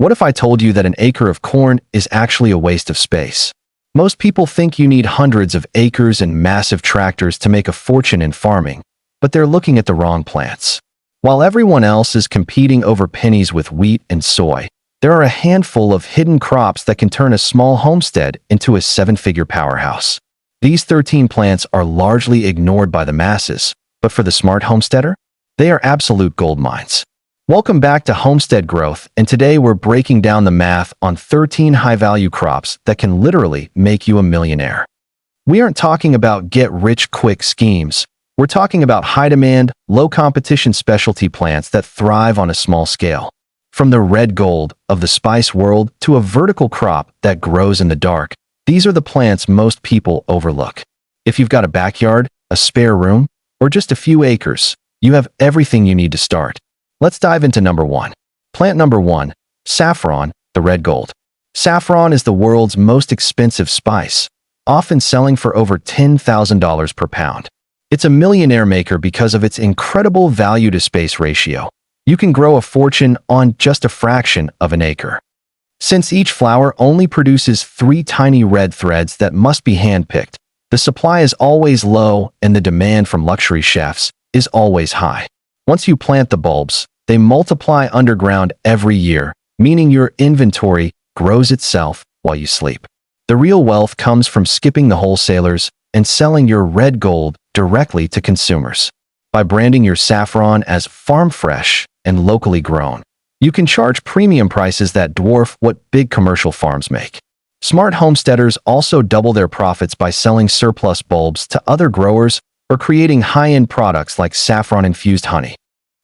What if I told you that an acre of corn is actually a waste of space? Most people think you need hundreds of acres and massive tractors to make a fortune in farming, but they're looking at the wrong plants. While everyone else is competing over pennies with wheat and soy, there are a handful of hidden crops that can turn a small homestead into a seven-figure powerhouse. These 13 plants are largely ignored by the masses, but for the smart homesteader, they are absolute gold mines. Welcome back to Homestead Growth, and today we're breaking down the math on 13 high-value crops that can literally make you a millionaire. We aren't talking about get-rich-quick schemes. We're talking about high-demand, low-competition specialty plants that thrive on a small scale. From the red gold of the spice world to a vertical crop that grows in the dark, these are the plants most people overlook. If you've got a backyard, a spare room, or just a few acres, you have everything you need to start. Let's dive into number 1. Plant number 1, saffron, the red gold. Saffron is the world's most expensive spice, often selling for over $10,000 per pound. It's a millionaire maker because of its incredible value-to-space ratio. You can grow a fortune on just a fraction of an acre. Since each flower only produces 3 tiny red threads that must be hand-picked, the supply is always low and the demand from luxury chefs is always high. Once you plant the bulbs, they multiply underground every year, meaning your inventory grows itself while you sleep. The real wealth comes from skipping the wholesalers and selling your red gold directly to consumers. By branding your saffron as farm fresh and locally grown, you can charge premium prices that dwarf what big commercial farms make. Smart homesteaders also double their profits by selling surplus bulbs to other growers or creating high-end products like saffron-infused honey.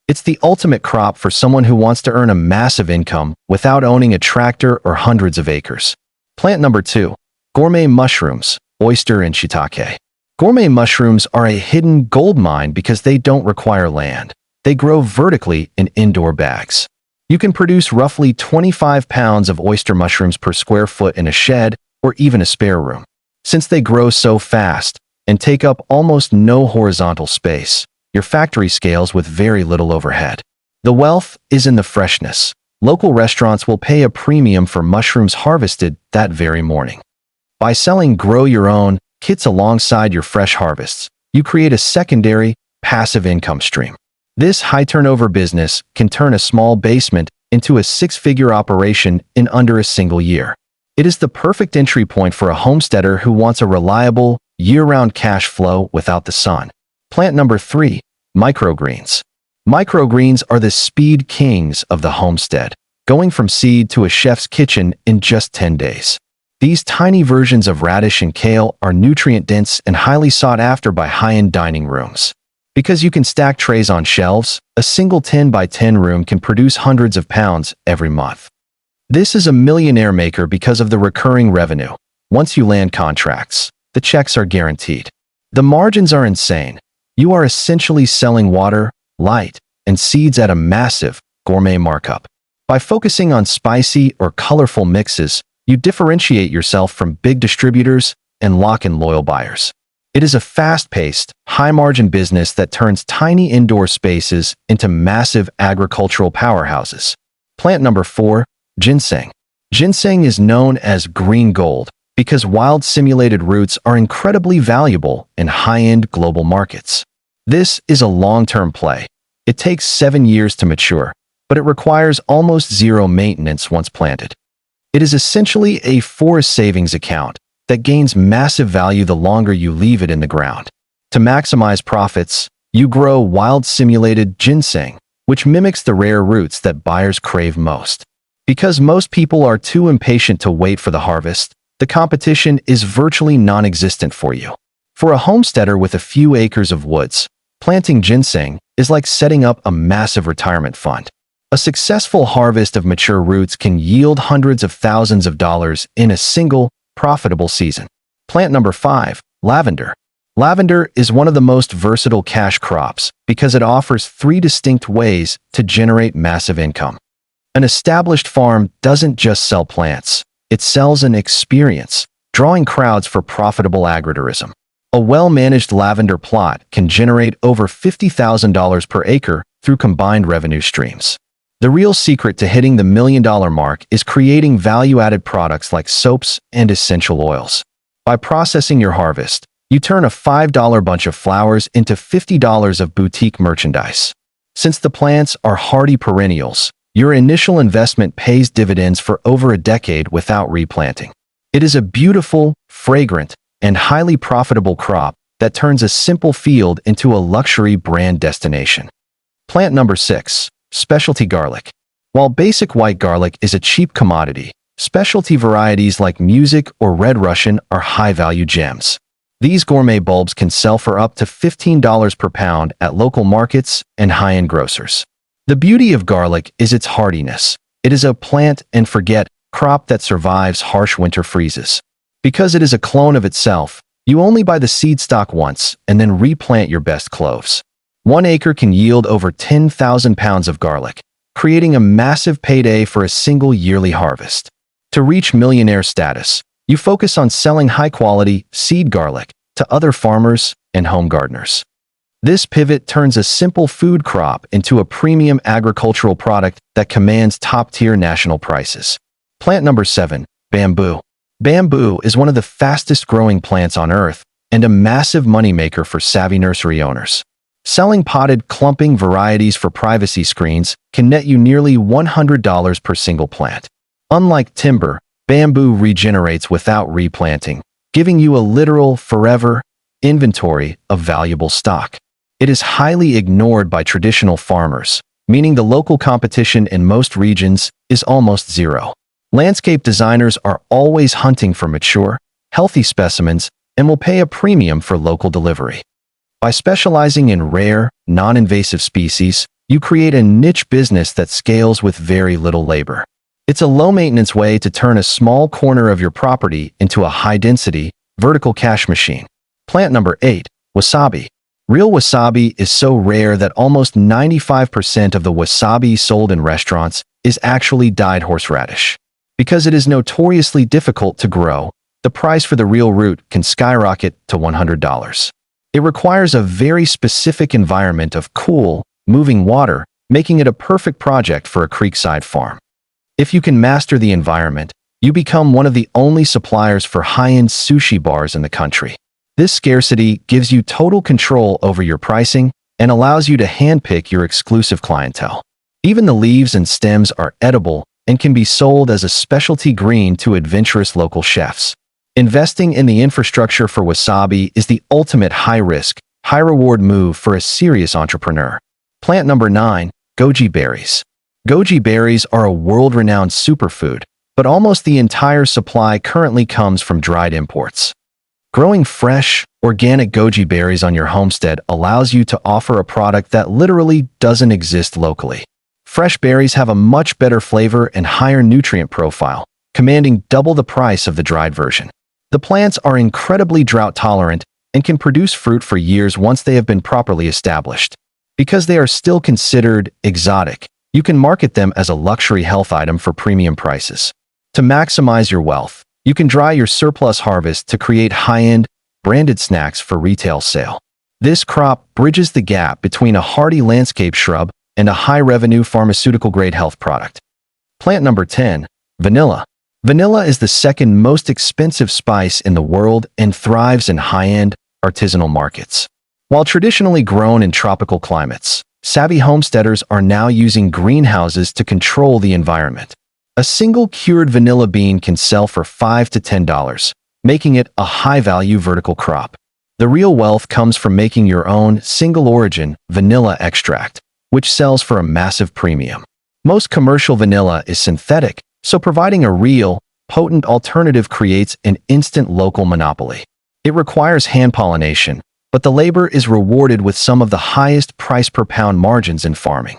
It's the ultimate crop for someone who wants to earn a massive income without owning a tractor or hundreds of acres. Plant number 2, gourmet mushrooms, oyster and shiitake. Gourmet mushrooms are a hidden gold mine because they don't require land. They grow vertically in indoor bags. You can produce roughly 25 pounds of oyster mushrooms per square foot in a shed or even a spare room. Since they grow so fast and take up almost no horizontal space, your factory scales with very little overhead. The wealth is in the freshness. Local restaurants will pay a premium for mushrooms harvested that very morning. By selling grow your own kits alongside your fresh harvests, you create a secondary, passive income stream. This high-turnover business can turn a small basement into a 6-figure operation in under a single year. It is the perfect entry point for a homesteader who wants a reliable, year-round cash flow without the sun. Plant number 3, microgreens. Microgreens are the speed kings of the homestead, going from seed to a chef's kitchen in just 10 days. These tiny versions of radish and kale are nutrient-dense and highly sought after by high-end dining rooms. Because you can stack trays on shelves, a single 10 by 10 room can produce hundreds of pounds every month. This is a millionaire maker because of the recurring revenue. Once you land contracts, the checks are guaranteed. The margins are insane. You are essentially selling water, light, and seeds at a massive gourmet markup. By focusing on spicy or colorful mixes, you differentiate yourself from big distributors and lock in loyal buyers. It is a fast-paced, high-margin business that turns tiny indoor spaces into massive agricultural powerhouses. Plant number 4, ginseng. Ginseng is known as green gold because wild simulated roots are incredibly valuable in high-end global markets. This is a long-term play. It takes 7 years to mature, but it requires almost zero maintenance once planted. It is essentially a forest savings account that gains massive value the longer you leave it in the ground. To maximize profits, you grow wild simulated ginseng, which mimics the rare roots that buyers crave most. Because most people are too impatient to wait for the harvest, the competition is virtually non-existent for you. For a homesteader with a few acres of woods, planting ginseng is like setting up a massive retirement fund. A successful harvest of mature roots can yield hundreds of thousands of dollars in a single, profitable season. Plant number 5, lavender. Lavender is one of the most versatile cash crops because it offers 3 distinct ways to generate massive income. An established farm doesn't just sell plants. It sells an experience, drawing crowds for profitable agritourism. A well-managed lavender plot can generate over $50,000 per acre through combined revenue streams. The real secret to hitting the $1 million mark is creating value-added products like soaps and essential oils. By processing your harvest, you turn a $5 bunch of flowers into $50 of boutique merchandise. Since the plants are hardy perennials, your initial investment pays dividends for over a decade without replanting. It is a beautiful, fragrant, and highly profitable crop that turns a simple field into a luxury brand destination. Plant number 6. Specialty garlic. While basic white garlic is a cheap commodity, specialty varieties like Music or Red Russian are high-value gems. These gourmet bulbs can sell for up to $15 per pound at local markets and high-end grocers. The beauty of garlic is its hardiness. It is a plant-and-forget crop that survives harsh winter freezes. Because it is a clone of itself, you only buy the seed stock once and then replant your best cloves. 1 acre can yield over 10,000 pounds of garlic, creating a massive payday for a single yearly harvest. To reach millionaire status, you focus on selling high-quality seed garlic to other farmers and home gardeners. This pivot turns a simple food crop into a premium agricultural product that commands top-tier national prices. Plant number 7. Bamboo. Bamboo is one of the fastest-growing plants on Earth and a massive moneymaker for savvy nursery owners. Selling potted clumping varieties for privacy screens can net you nearly $100 per single plant. Unlike timber, bamboo regenerates without replanting, giving you a literal, forever inventory of valuable stock. It is highly ignored by traditional farmers, meaning the local competition in most regions is almost zero. Landscape designers are always hunting for mature, healthy specimens and will pay a premium for local delivery. By specializing in rare, non-invasive species, you create a niche business that scales with very little labor. It's a low-maintenance way to turn a small corner of your property into a high-density, vertical cash machine. Plant number 8. Wasabi. Real wasabi is so rare that almost 95% of the wasabi sold in restaurants is actually dyed horseradish. Because it is notoriously difficult to grow, the price for the real root can skyrocket to $100. It requires a very specific environment of cool, moving water, making it a perfect project for a creekside farm. If you can master the environment, you become one of the only suppliers for high-end sushi bars in the country. This scarcity gives you total control over your pricing and allows you to handpick your exclusive clientele. Even the leaves and stems are edible and can be sold as a specialty green to adventurous local chefs. Investing in the infrastructure for wasabi is the ultimate high-risk, high-reward move for a serious entrepreneur. Plant number 9. Goji berries. Goji berries are a world-renowned superfood, but almost the entire supply currently comes from dried imports. Growing fresh, organic goji berries on your homestead allows you to offer a product that literally doesn't exist locally. Fresh berries have a much better flavor and higher nutrient profile, commanding double the price of the dried version. The plants are incredibly drought-tolerant and can produce fruit for years once they have been properly established. Because they are still considered exotic, you can market them as a luxury health item for premium prices. To maximize your wealth, you can dry your surplus harvest to create high-end, branded snacks for retail sale. This crop bridges the gap between a hardy landscape shrub and a high-revenue pharmaceutical-grade health product. Plant number 10. Vanilla. Vanilla is the second most expensive spice in the world and thrives in high-end, artisanal markets. While traditionally grown in tropical climates, savvy homesteaders are now using greenhouses to control the environment. A single cured vanilla bean can sell for $5 to $10, making it a high-value vertical crop. The real wealth comes from making your own single-origin vanilla extract, which sells for a massive premium. Most commercial vanilla is synthetic, so providing a real, potent alternative creates an instant local monopoly. It requires hand pollination, but the labor is rewarded with some of the highest price per pound margins in farming.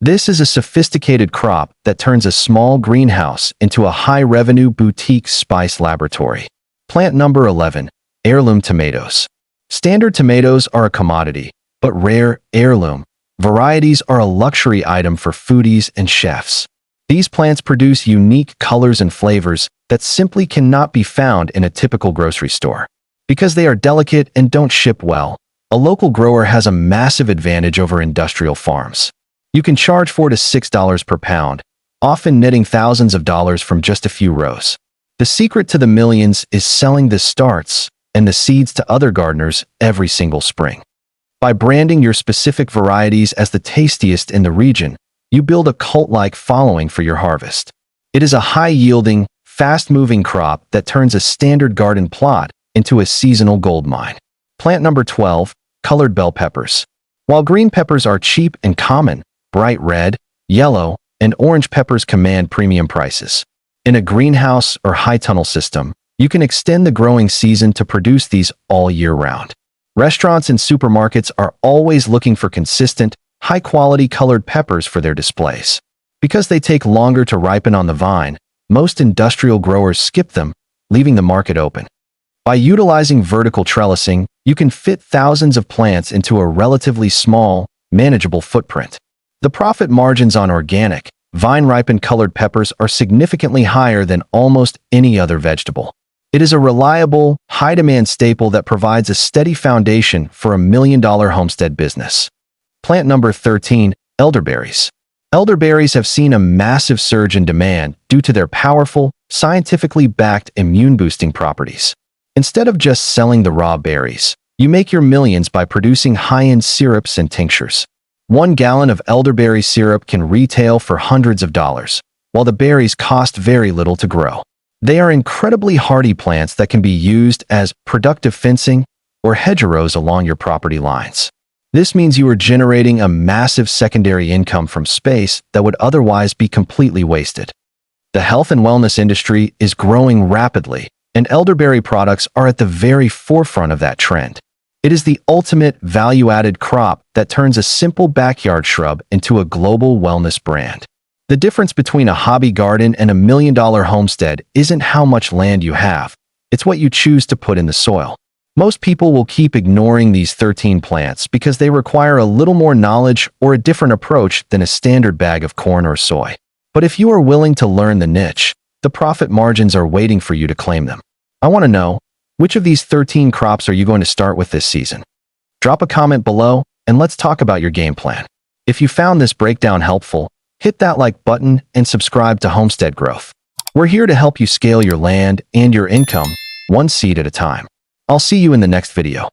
This is a sophisticated crop that turns a small greenhouse into a high-revenue boutique spice laboratory. Plant number 11. Heirloom tomatoes. Standard tomatoes are a commodity, but rare, heirloom varieties are a luxury item for foodies and chefs. These plants produce unique colors and flavors that simply cannot be found in a typical grocery store. Because they are delicate and don't ship well, a local grower has a massive advantage over industrial farms. You can charge $4 to $6 per pound, often netting thousands of dollars from just a few rows. The secret to the millions is selling the starts and the seeds to other gardeners every single spring. By branding your specific varieties as the tastiest in the region, you build a cult-like following for your harvest. It is a high-yielding, fast-moving crop that turns a standard garden plot into a seasonal goldmine. Plant number 12, colored bell peppers. While green peppers are cheap and common, bright red, yellow, and orange peppers command premium prices. In a greenhouse or high tunnel system, you can extend the growing season to produce these all year round. Restaurants and supermarkets are always looking for consistent, high-quality colored peppers for their displays. Because they take longer to ripen on the vine, most industrial growers skip them, leaving the market open. By utilizing vertical trellising, you can fit thousands of plants into a relatively small, manageable footprint. The profit margins on organic, vine-ripened colored peppers are significantly higher than almost any other vegetable. It is a reliable, high-demand staple that provides a steady foundation for a million-dollar homestead business. Plant number 13, elderberries. Elderberries have seen a massive surge in demand due to their powerful, scientifically backed immune-boosting properties. Instead of just selling the raw berries, you make your millions by producing high-end syrups and tinctures. 1 gallon of elderberry syrup can retail for hundreds of dollars, while the berries cost very little to grow. They are incredibly hardy plants that can be used as productive fencing or hedgerows along your property lines. This means you are generating a massive secondary income from space that would otherwise be completely wasted. The health and wellness industry is growing rapidly, and elderberry products are at the very forefront of that trend. It is the ultimate value-added crop that turns a simple backyard shrub into a global wellness brand. The difference between a hobby garden and a million-dollar homestead isn't how much land you have, it's what you choose to put in the soil. Most people will keep ignoring these 13 plants because they require a little more knowledge or a different approach than a standard bag of corn or soy. But if you are willing to learn the niche, the profit margins are waiting for you to claim them. I want to know, which of these 13 crops are you going to start with this season? Drop a comment below and let's talk about your game plan. If you found this breakdown helpful, hit that like button and subscribe to Homestead Growth. We're here to help you scale your land and your income, one seed at a time. I'll see you in the next video.